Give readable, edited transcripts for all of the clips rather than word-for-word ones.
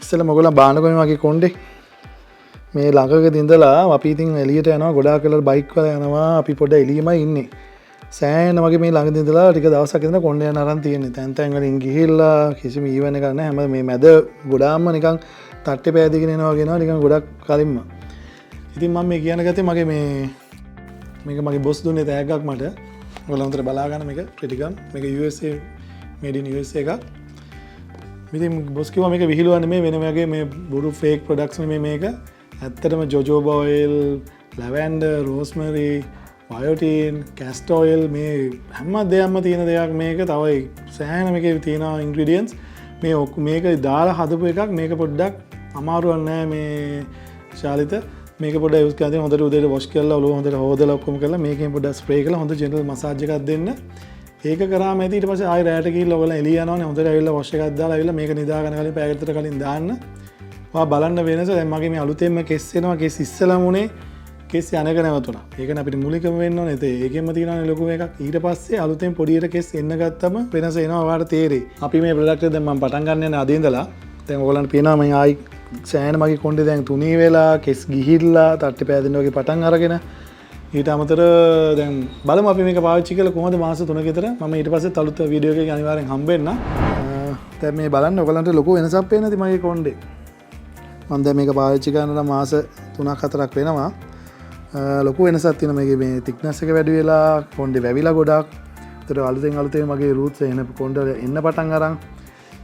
ඉස්සෙල්ලා මොගොල්ලෝ බානකොයි වගේ කොණ්ඩේ මේ ළඟකදී ඉඳලා අපි ඉතින් එළියට යනවා ගොඩාක් වෙලා බයික් වල යනවා අපි පොඩ එළියමයි ඉන්නේ සෑහෙන වගේ මේ ළඟදී ඉඳලා ටික දවසක් ඉඳලා කොණ්ඩේ යන අරන් තියෙන්නේ තැන් තැන් වලින් ගිහිල්ලා කිසිම ඊවන් එකක් නැහැ හැම මේ මැද ගොඩාක්ම නිකන් තට්ටේ පෑදීගෙන එනවා වගේනවා නිකන් ගොඩක් කලින්ම ඉතින් මම මේ කියන ගත්තේ මගේ මේක මගේ බොස් දුන්නේ තෑග්ගක් මට ඔයාලා උන්ට බලා ගන්න මේක ප්‍රතිගම් මේක USA made in USA එකක් ඉතින් බොස් කිව්වා මේක විහිළුවන්නේ මේ වෙන වගේ මේ බොරු ෆේක් ප්‍රොඩක්ට්ස් නෙමෙයි මේක ඇත්තටම ජොජෝබා ඔයිල් ලැවෙන්ඩර් රෝස්මරි බයෝටින් කැස්ටර් ඔයිල් මේ හැම දෙයක්ම තියෙන දෙයක් මේක තව සෑහෙන මේකේ තියෙන ඉන්ග්‍රීඩියන්ට්ස් මේ මේක දාලා හදපු එකක් මේක පොඩ්ඩක් අමාරුවක් නෑ මේ ශාලිත මේක පොඩ්ඩක් යූස් කරලා හොඳට උදේට වොෂ් කරලා ඔලුව හොඳට හොදලා ඔක්කොම කරලා මේකෙන් පොඩ්ඩක් ස්ප්‍රේ කරලා හොඳ ජෙනරල් මසාජ් එකක් දෙන්න ඒක කරාම ඇති ඊට පස්සේ ආයෙ රැට ගිහිල්ලා ඔයගොල්ලෝ එළිය යනවනේ හොඳට ඇවිල්ලා වොෂ් එකක් දාලා ඇවිල්ලා මේක නිදා ගන්න කලින් පැය විතර කලින් දාන්න ඔයා බලන්න වෙනස දැන් මගේ මේ අලුතෙන්ම කෙස් එනවා කෙස් ඉස්සලම උනේ කෙස් යනක නැවතුණා ඒකනේ අපිට මූලිකම වෙන්න ඕනේ ඒකෙන්ම තියෙනවානේ ලොකු එකක් ඊට පස්සේ අලුතෙන් පොඩියට කෙස් එන්න ගත්තම වෙනස එනවා ඔයාලට තේරෙයි අපි මේ ප්‍රොඩක්ට් එක දැන් මම පටන් ගන්න යන අද ඉඳලා දැන් ඔයගොල්ලන්ට පේනවා මම ආයි සෑහෙන මගේ කොණ්ඩේ දැන් තුනී වෙලා කෙස් ගිහිල්ලා තට්ටේ පෑදෙන්න වගේ පටන් අරගෙන ඊට අමතර දැන් බලමු අපි මේක පාවිච්චි කරලා කොහොමද මාස 3ක විතර මම ඊට පස්සේ තලුත් වීඩියෝ එකකින් අනිවාර්යෙන් හම්බෙන්න දැන් මේ බලන්න ඔයගලන්ට ලොකු වෙනසක් පේන්නේ නැති මගේ කොණ්ඩේ මම දැන් මේක පාවිච්චි කරනලා මාස 3-4ක් වෙනවා ලොකු වෙනසක් තියෙනවා මේකේ මේ thickness එක වැඩි වෙලා කොණ්ඩේ වැවිලා ගොඩක් ඒතර අලුතෙන් මගේ roots එන කොණ්ඩේ එන්න පටන් අරන්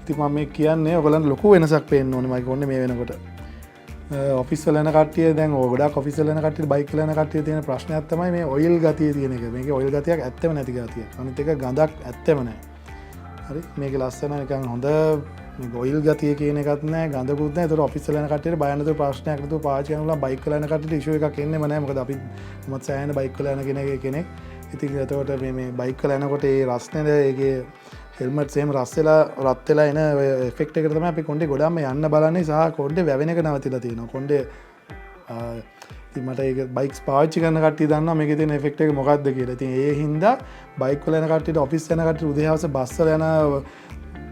ඉතින් මම මේ කියන්නේ ඔයගලන්ට ලොකු වෙනසක් පේන්න ඕනේ මගේ කොණ්ඩේ මේ වෙනකොට ඔෆිස් වල යන කට්ටිය දැන් ගොඩක් ඔෆිස් වල යන කට්ටිය බයික් වල යන කට්ටිය තියෙන ප්‍රශ්නයක් තමයි මේ ඔයිල් ගතිය තියෙන එක. මේකේ ඔයිල් ගතියක් ඇත්තම නැති ගතිය. අනිත් එක ගඳක් ඇත්තම නැහැ. හරි මේකේ ලස්සන නිකන් හොඳ මේක ඔයිල් ගතිය කියන එකත් නැහැ ගඳකුත් නැහැ. ඒතකොට ඔෆිස් වල යන කට්ටියට බය නැතුව ප්‍රශ්නයක් නැතුව පාවිච්චි කරනවා බයික් වල යන කට්ටියට ඉෂුව එකක් එන්නේම නැහැ. මොකද අපි මත් සෑහෙන බයික් වල යන කෙනෙක්. ඉතින් ඒතකොට මේ බයික් වල යනකොට ඒ රස්නේ ඒකේ හෙල්මට් සේම රත් වෙලා එන එෆෙක්ට් එකට තමයි අපි කොණ්ඩේ ගොඩාක්ම යන්න බලන්නේ සහ කොණ්ඩේ වැවෙන එක නවතිලා තියෙනවා. කොණ්ඩේ ඉතින් මට ඒක බයික්ස් පාවිච්චි කරන කට්ටිය දන්නවා මේකේ තියෙන එෆෙක්ට් එක මොකක්ද කියලා. ඉතින් ඒ හින්දා බයික් වල යන කට්ටියට ඔෆිස් යන කට්ටියට උදේ හවස බස් වල යන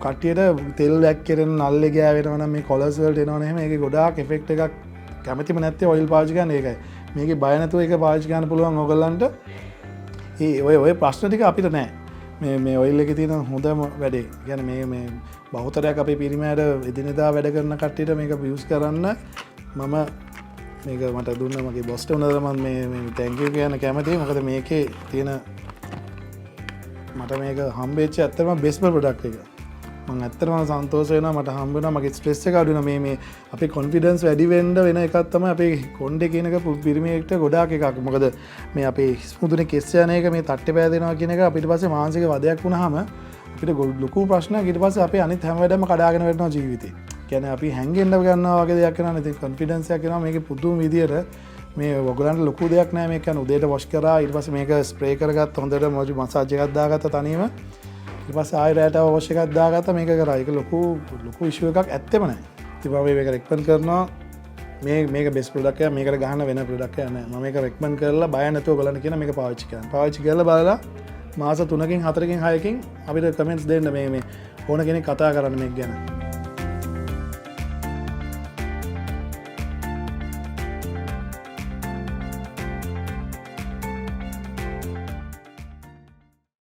කට්ටියට තෙල් වැක් කරන නල්ලේ ගෑවෙනවා නම් මේ කොලර්ස් වලට එනවනේ එහෙම ඒකේ ගොඩාක් එෆෙක්ට් එකක් කැමැතිම නැත්තේ ඔයිල් පාවිච්චි කරන එකයි. මේකේ බය නැතුව ඒක පාවිච්චි කරන්න පුළුවන් ඔයගොල්ලන්ට. ඔය ප්‍රශ්න ටික අපිට නැහැ. මේ ඔයිල් එකේ තියෙන හොඳම වැඩේ. කියන්නේ මේ බහුතරයක් අපේ පිරිමෑට එදිනෙදා වැඩ කරන කට්ටියට මේක යූස් කරන්න මම මේක මට දුන්න මගේ බොස්ට උනද මම මේ තැන්ක් යූ කියන කැමතියි. මොකද මේකේ තියෙන මට මේක හම්බෙච්ච ඇත්තම බෙස්ට් ප්‍රොඩක්ට් එක. මම ඇත්තටම සන්තෝෂ වෙනවා මට හම්බ වෙනවා මගේ ස්ට්‍රෙස් එක අඩු වෙනවා මේ අපේ කොන්ෆිඩන්ස් වැඩි වෙන්න වෙන එකක් තමයි අපේ කොණ්ඩේ කියන එක පිරිමියෙක්ට ගොඩාක් එකක්. මොකද මේ අපේ ස්මුදුනේ කෙස් යන එක මේ තට්ටේ පෑදෙනවා කියන එක අපිට පස්සේ මානසික වදයක් වුණාම අපිට ලොකු ප්‍රශ්නයක් ඊට පස්සේ අපේ අනිත් හැම වැඩම කඩාගෙන වැටෙනවා ජීවිතේ. කියන්නේ අපි හැංගෙන්න ගන්නවා වගේ දෙයක් කරනවා ඉතින් කොන්ෆිඩන්ස් එකක් එනවා මේකේ පුදුම විදියට මේ ඔයගලන්ට ලොකු දෙයක් නෑ මේක කියන්නේ උදේට වොෂ් කරා ඊට පස්සේ මේක ස්ප්‍රේ කරගත්ත හොඳට මසාජ් එකක් දාගත්ත තනියම ඊට පස්සේ ආයෙ රැට වොෂ් එකක් දාගත්ත මේක කරා ඒක ලොකු ඉෂුව එකක් ඇත්තෙම නෑ ඉතින් මම මේක රෙකමන්ඩ් කරනවා මේක බෙස්ට් ප්‍රොඩක්ට් එකක් මේකට ගහන්න වෙන ප්‍රොඩක්ට් එකක් නෑ මම මේක රෙකමන්ඩ් කරලා බය නැතුව ඔයගලන්ට කියන මේක පාවිච්චි කරලා බලලා මාස 3කින් 4කින් 6කින් අපිට කමෙන්ට්ස් දෙන්න මේ ඕන කෙනෙක් කතා කරන්න මේක ගැන